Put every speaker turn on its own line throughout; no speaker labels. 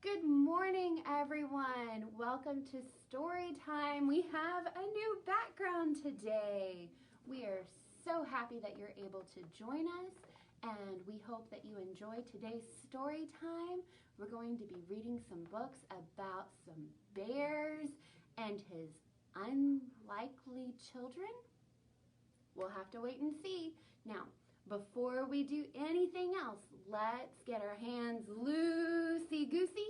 Good morning, everyone. Welcome to Story Time. We have a new background today. We are so happy that you're able to join us, and we hope that you enjoy today's story time. We're going to be reading some books about some bears and his unlikely children. We'll have to wait and see. Now, before we do anything else, let's get our hands loosey-goosey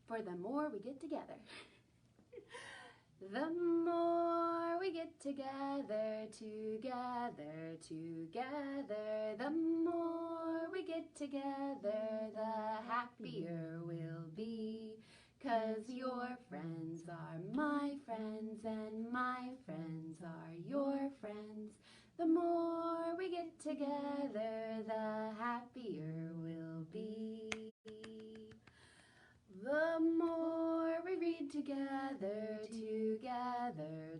for the more we get together. The more we get together, together, the more we get together, the happier we'll be. 'Cause your friends are my friends and my friends are your friends. The more we get together, the happier we'll be. The more we read together,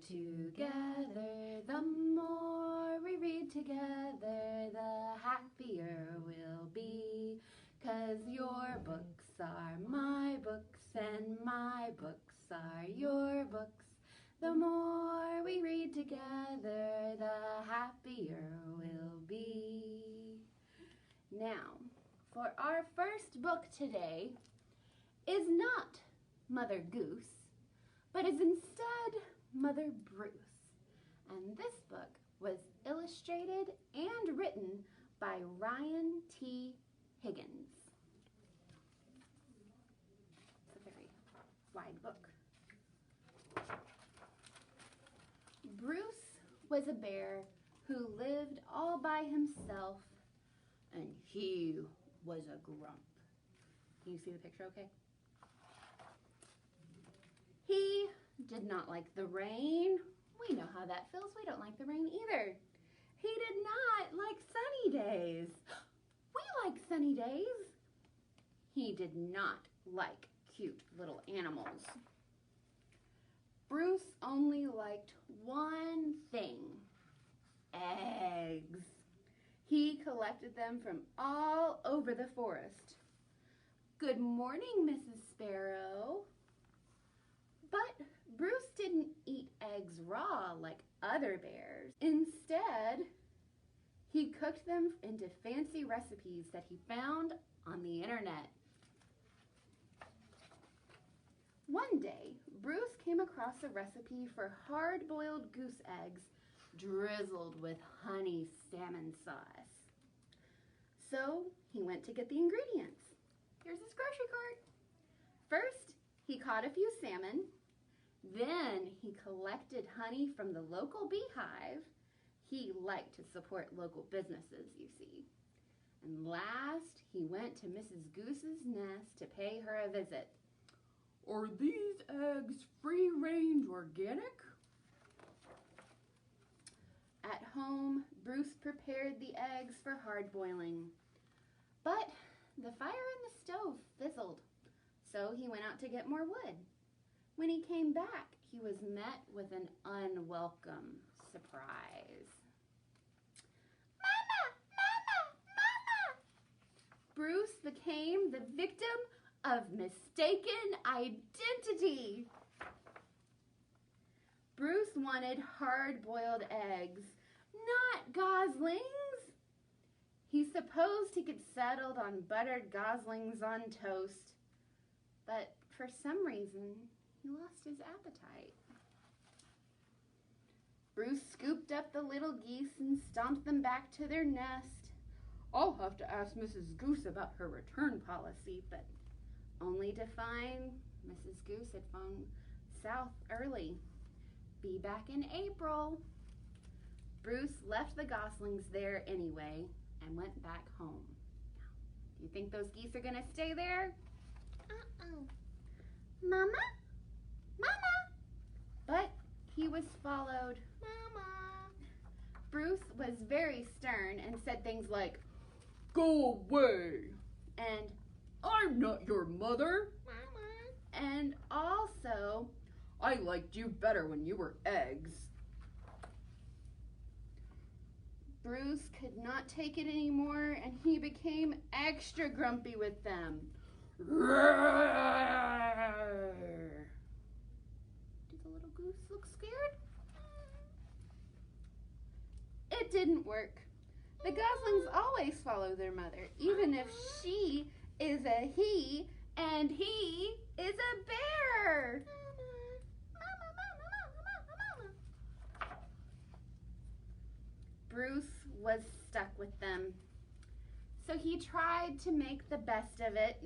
together, the more we read together, the happier we'll be. 'Cause your books are my books and my books are your books. The more we read together, the happier we'll be. Now, for our first book today is not Mother Goose, but is instead Mother Bruce. And this book was illustrated and written by Ryan T. Higgins. It's a very wide book. Bruce was a bear who lived all by himself, and he was a grump. Can you see the picture okay? He did not like the rain. We know how that feels. We don't like the rain either. He did not like sunny days. We like sunny days. He did not like cute little animals. Bruce only liked one thing: eggs. He collected them from all over the forest. Good morning, Mrs. Sparrow. But Bruce didn't eat eggs raw like other bears. Instead, he cooked them into fancy recipes that he found on the internet. One day, Bruce came across a recipe for hard-boiled goose eggs drizzled with honey salmon sauce. So he went to get the ingredients. Here's his grocery cart. First, he caught a few salmon. Then he collected honey from the local beehive. He liked to support local businesses, you see. And last, he went to Mrs. Goose's nest to pay her a visit. Are these eggs free-range organic? At home, Bruce prepared the eggs for hard boiling. But the fire in the stove fizzled, so he went out to get more wood. When he came back, he was met with an unwelcome surprise. Mama! Mama! Mama! Bruce became the victim of mistaken identity. Bruce wanted hard-boiled eggs, not goslings. He supposed he could settle on buttered goslings on toast, but for some reason, he lost his appetite. Bruce scooped up the little geese and stomped them back to their nest. I'll have to ask Mrs. Goose about her return policy, but only to find Mrs. Goose had flown south early. Be back in April. Bruce left the goslings there anyway and went back home. Now, do you think those geese are gonna stay there? Mama? Mama! But he was followed. Mama! Bruce was very stern and said things like, "Go away!" and "I'm not your mother!" Mama! And also, "I liked you better when you were eggs." Bruce could not take it anymore, and he became extra grumpy with them. work. The goslings always follow their mother, even if she is a he and he is a bear. Bruce was stuck with them, so he tried to make the best of it.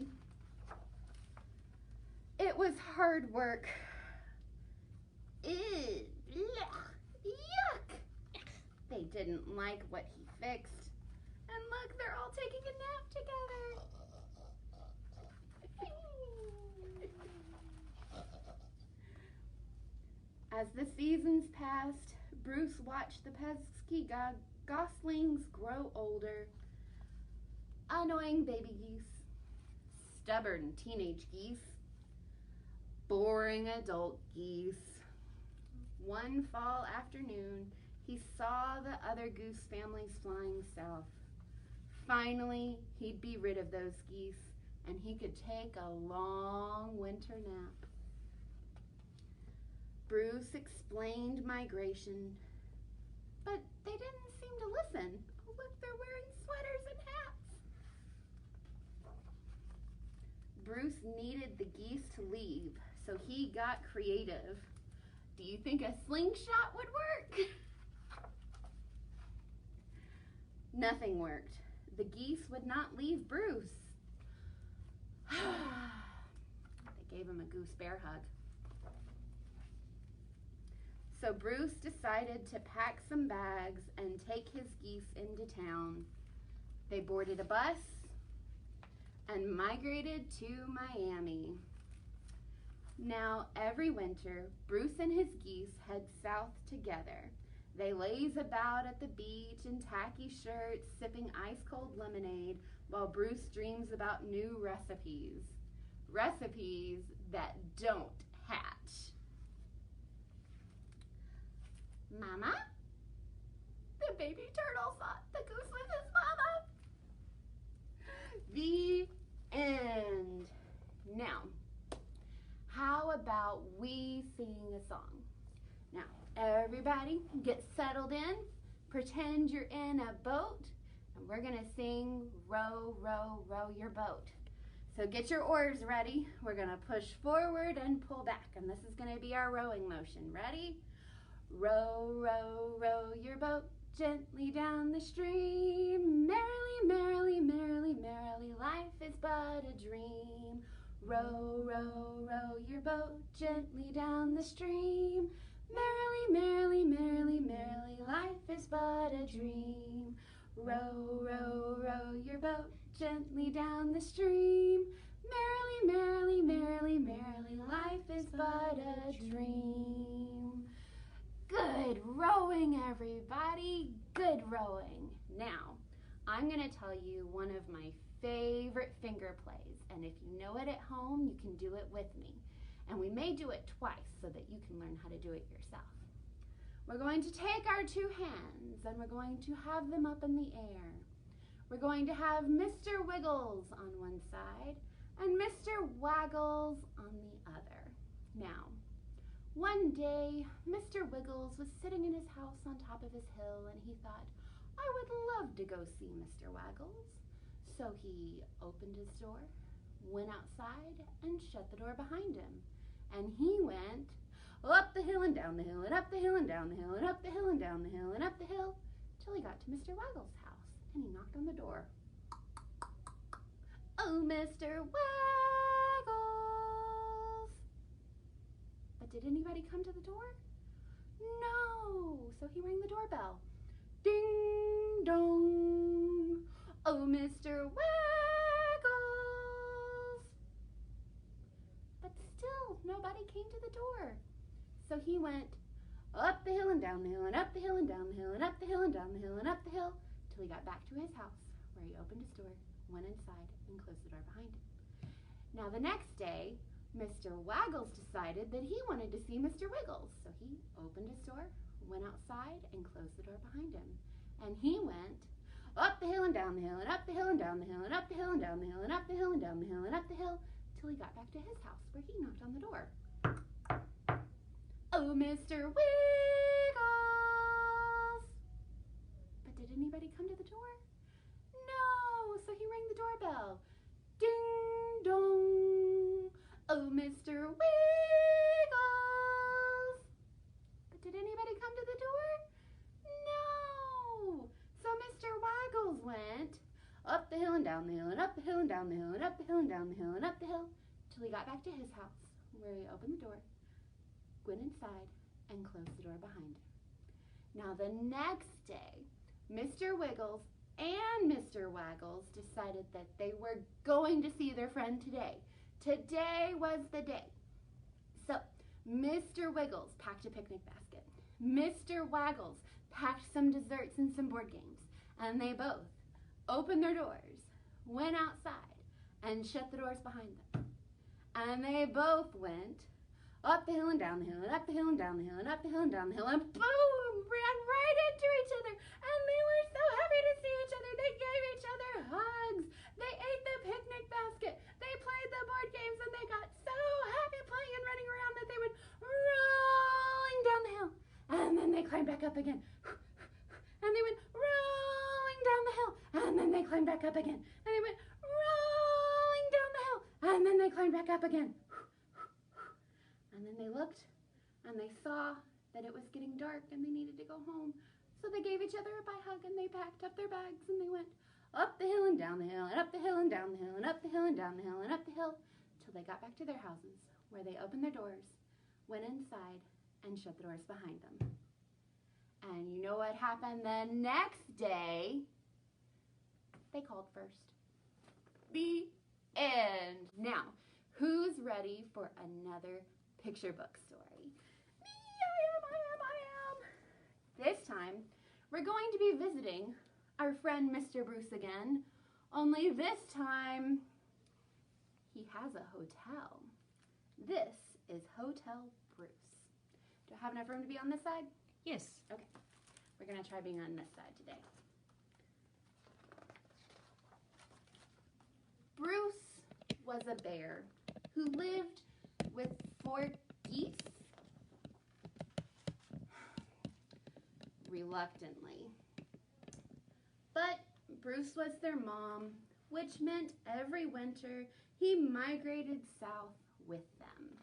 It was hard work. Ew, yuck! They didn't like what he fixed. And look, they're all taking a nap together. As the seasons passed, Bruce watched the pesky goslings grow older. Annoying baby geese, stubborn teenage geese, boring adult geese. One fall afternoon, he saw the other goose families flying south. Finally, he'd be rid of those geese, and he could take a long winter nap. Bruce explained migration, but they didn't seem to listen. Oh, look, they're wearing sweaters and hats. Bruce needed the geese to leave, so he got creative. Do you think a slingshot would work? Nothing worked. The geese would not leave Bruce. They gave him a goose bear hug. So Bruce decided to pack some bags and take his geese into town. They boarded a bus and migrated to Miami. Now, every winter, Bruce and his geese head south together. They laze about at the beach in tacky shirts, sipping ice-cold lemonade, while Bruce dreams about new recipes. Recipes that don't hatch. Mama? The baby turtle thought the goose was his mama. The end. Now, how about we sing a song? Now, everybody get settled in. Pretend you're in a boat, and we're gonna sing Row, Row, Row Your Boat. So get your oars ready. We're gonna push forward and pull back, and this is gonna be our rowing motion. Ready? Row, row, row your boat gently down the stream. Merrily, merrily, merrily, merrily, life is but a dream. Row, row, row your boat gently down the stream. Merrily, merrily, merrily, merrily, life is but a dream. Row, row, row your boat gently down the stream. Merrily, merrily, merrily, merrily, life is but a dream. Good rowing, everybody. Good rowing. Now, I'm going to tell you one of my favorite finger plays, and if you know it at home, you can do it with me. And we may do it twice so that you can learn how to do it yourself. We're going to take our two hands and we're going to have them up in the air. We're going to have Mr. Wiggles on one side and Mr. Waggles on the other. Now, one day, Mr. Wiggles was sitting in his house on top of his hill and he thought, I would love to go see Mr. Waggles. So he opened his door, went outside, and shut the door behind him. And he went up the hill and down the hill and up the hill and down the hill and up the hill and down the hill and up the hill till he got to Mr. Waggles' house and he knocked on the door. Oh, Mr. Waggles! But did anybody come to the door? No! So he rang the doorbell. Ding dong! Oh, Mr. Waggles! But still, nobody came to the door. So he went up the hill and down the hill and up the hill and down the hill and up the hill and down the hill and up the hill till he got back to his house where he opened his door, went inside, and closed the door behind him. Now the next day, Mr. Waggles decided that he wanted to see Mr. Wiggles. So he opened his door, went outside, and closed the door behind him. And he went up the hill and down the hill and up the hill and down the hill and up the hill and down the hill and up the hill and down the hill and up the hill till he got back to his house where he knocked on the door. Oh, Mr. Wiggles! But did anybody come to the door? No, so he rang the doorbell. Ding dong. Oh, Mr. Wiggles. But did anybody come to the door? No. So Mr. Waggles went up the hill and down the hill and up the hill and down the hill and up the hill and down the hill and up the hill till he got back to his house, where he opened the door, went inside, and closed the door behind him. Now the next day, Mr. Wiggles and Mr. Waggles decided that they were going to see their friend today. Today was the day. So Mr. Wiggles packed a picnic basket. Mr. Waggles packed some desserts and some board games. And they both opened their doors, went outside, and shut the doors behind them. And they both went up the hill and down the hill and up the hill and down the hill and up the hill and down the hill and boom, ran right into each other. And they were so happy to see each other. They gave each other hugs. They ate the picnic basket. They played the board games, and they got so happy playing and running around that they went rolling down the hill. And then they climbed back up again. And they went rolling down the hill. And then they climbed back up again. And they went rolling down the hill. And then they climbed back up again. And then they looked and they saw that it was getting dark and they needed to go home. So they gave each other a bye hug and they packed up their bags and they went up the hill and down the hill and up the hill and down the hill and up the hill and down the hill and up the hill till they got back to their houses, where they opened their doors, went inside, and shut the doors behind them. And you know what happened the next day? They called first. The end. Now, who's ready for another picture book story? Me, I am. This time, we're going to be visiting our friend Mr. Bruce again, only this time, he has a hotel. This is Hotel Bruce. Do I have enough room to be on this side?
Yes.
Okay. We're going to try being on this side today. Bruce was a bear who lived with 4 geese. Reluctantly. But Bruce was their mom, which meant every winter he migrated south with them.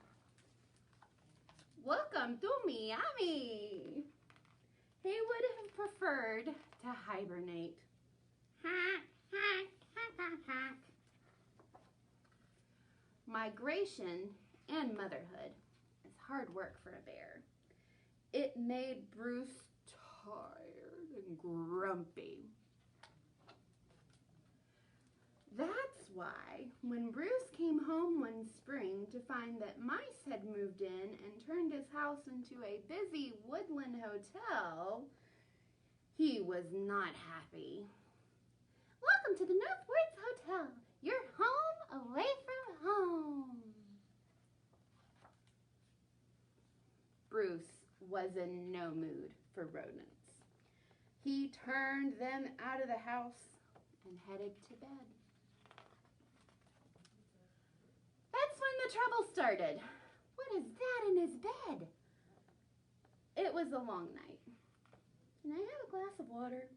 Welcome to Miami. He would have preferred to hibernate. Migration and motherhood is hard work for a bear. It made Bruce tired and grumpy. That's why when Bruce came home one spring to find that mice had moved in and turned his house into a busy woodland hotel, he was not happy. Welcome to the Northwoods Hotel, your home away from home. Bruce was in no mood for rodents. He turned them out of the house and headed to bed. That's when the trouble started. What is that in his bed? It was a long night. Can I have a glass of water?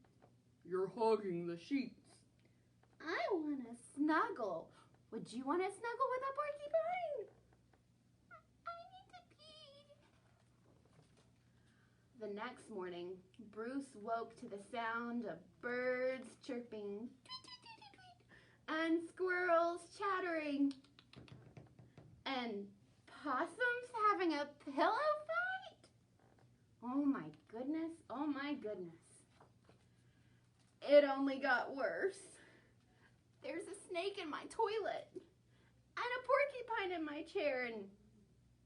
You're hogging the sheets. I want to snuggle. Would you want to snuggle with a porcupine? I need to pee. The next morning, Bruce woke to the sound of birds chirping, tweet, tweet, tweet, tweet, tweet, and squirrels chattering, and possums having a pillow fight. Oh my goodness, oh my goodness. It only got worse. There's a snake in my toilet, and a porcupine in my chair, and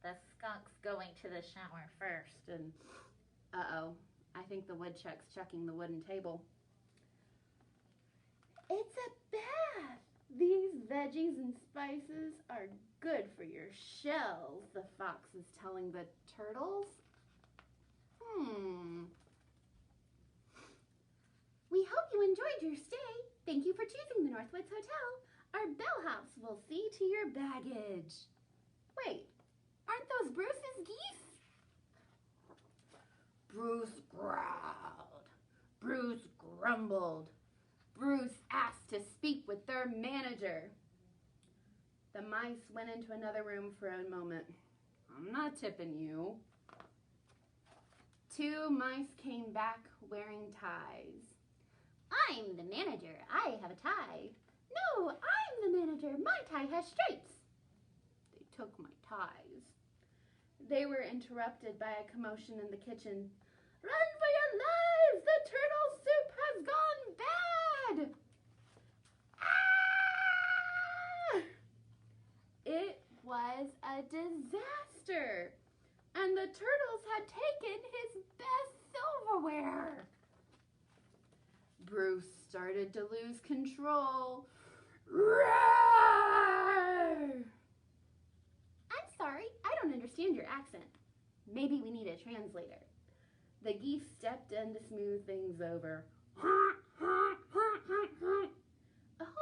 The skunk's going to the shower first.
and uh-oh, I think the woodchuck's chucking the wooden table. It's a bath. These veggies and spices are good for your shells, the fox is telling the turtles. We hope you enjoyed your stay. Thank you for choosing the Northwoods Hotel. Our bellhops will see to your baggage. Wait, aren't those Bruce's geese? Bruce growled. Bruce grumbled. Bruce asked to speak with their manager. The mice went into another room for a moment. I'm not tipping you. Two mice came back wearing ties.
I'm the manager. I have a tie.
No, I'm the manager. My tie has stripes. They took my ties. They were interrupted by a commotion in the kitchen. Run for your lives! The turtle soup has gone bad! Ah! It was a disaster, and the turtles had taken his best silverware. Bruce started to lose control. Roar! I'm sorry, I don't understand your accent. Maybe we need a translator. The geese stepped in to smooth things over.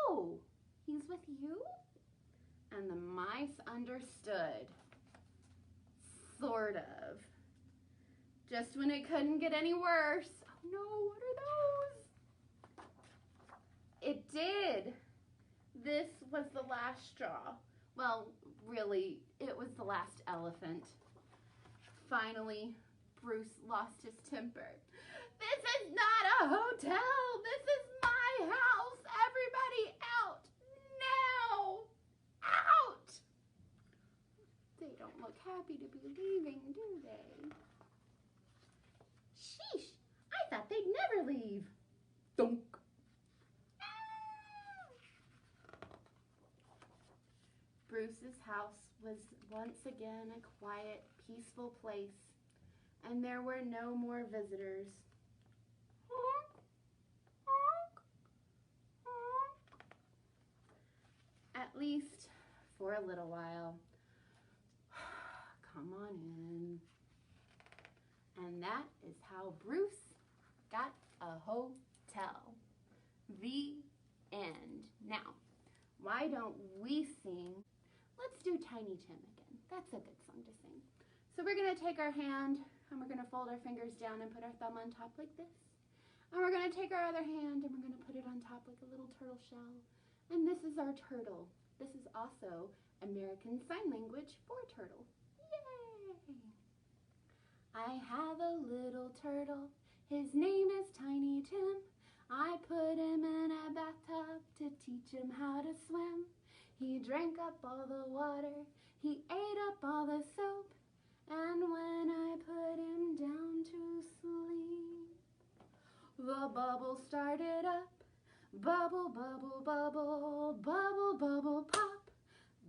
Oh, he's with you? And the mice understood. Sort of. Just when it couldn't get any worse. Oh no, what are those? It did. This was the last straw. Well, really, it was the last elephant. Finally, Bruce lost his temper. This is not a hotel. This is my house. Everybody out now. Out. They don't look happy to be leaving, do they? Sheesh, I thought they'd never leave. Dunk. Bruce's house was once again a quiet, peaceful place, and there were no more visitors. Honk, honk, honk. At least for a little while. Come on in. And that is how Bruce got a hotel. The end. Now, why don't we sing? Let's do Tiny Tim again. That's a good song to sing. So we're going to take our hand and we're going to fold our fingers down and put our thumb on top like this. And we're going to take our other hand and we're going to put it on top like a little turtle shell. And this is our turtle. This is also American Sign Language for turtle. Yay! I have a little turtle. His name is Tiny Tim. I put him in a bathtub to teach him how to swim. He drank up all the water, he ate up all the soap, and when I put him down to sleep, the bubble started up. Bubble, bubble, bubble, bubble, bubble, pop.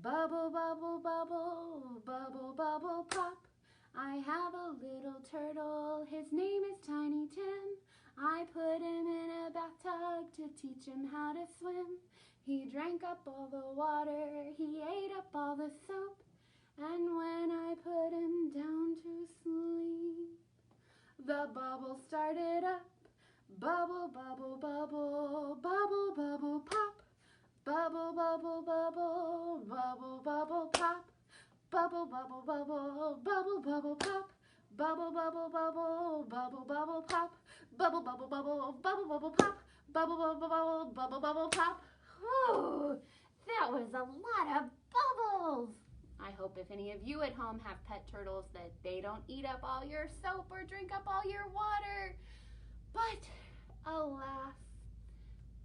Bubble, bubble, bubble, bubble, bubble, pop. I have a little turtle, his name is Tiny Tim. I put him in a bathtub to teach him how to swim. He drank up all the water, he ate up all the soap, and when I put him down to sleep, the bubble started up. Bubble, bubble, bubble, bubble, bubble, pop. Bubble, bubble, bubble, bubble, bubble, pop. Bubble, bubble, bubble, bubble, bubble, pop. Bubble, bubble, bubble, bubble, bubble, pop. Bubble, bubble, bubble, bubble, bubble, pop. Bubble, bubble, bubble, bubble, bubble, pop. Whew, that was a lot of bubbles. I hope if any of you at home have pet turtles that they don't eat up all your soap or drink up all your water. But alas,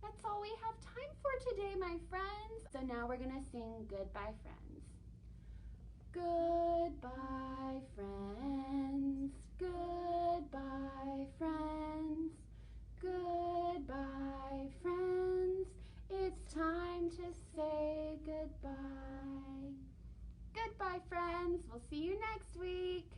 that's all we have time for today, my friends. So now we're gonna sing Goodbye Friends. Goodbye friends, goodbye friends, goodbye friends. It's time to say goodbye. Goodbye friends, we'll see you next week.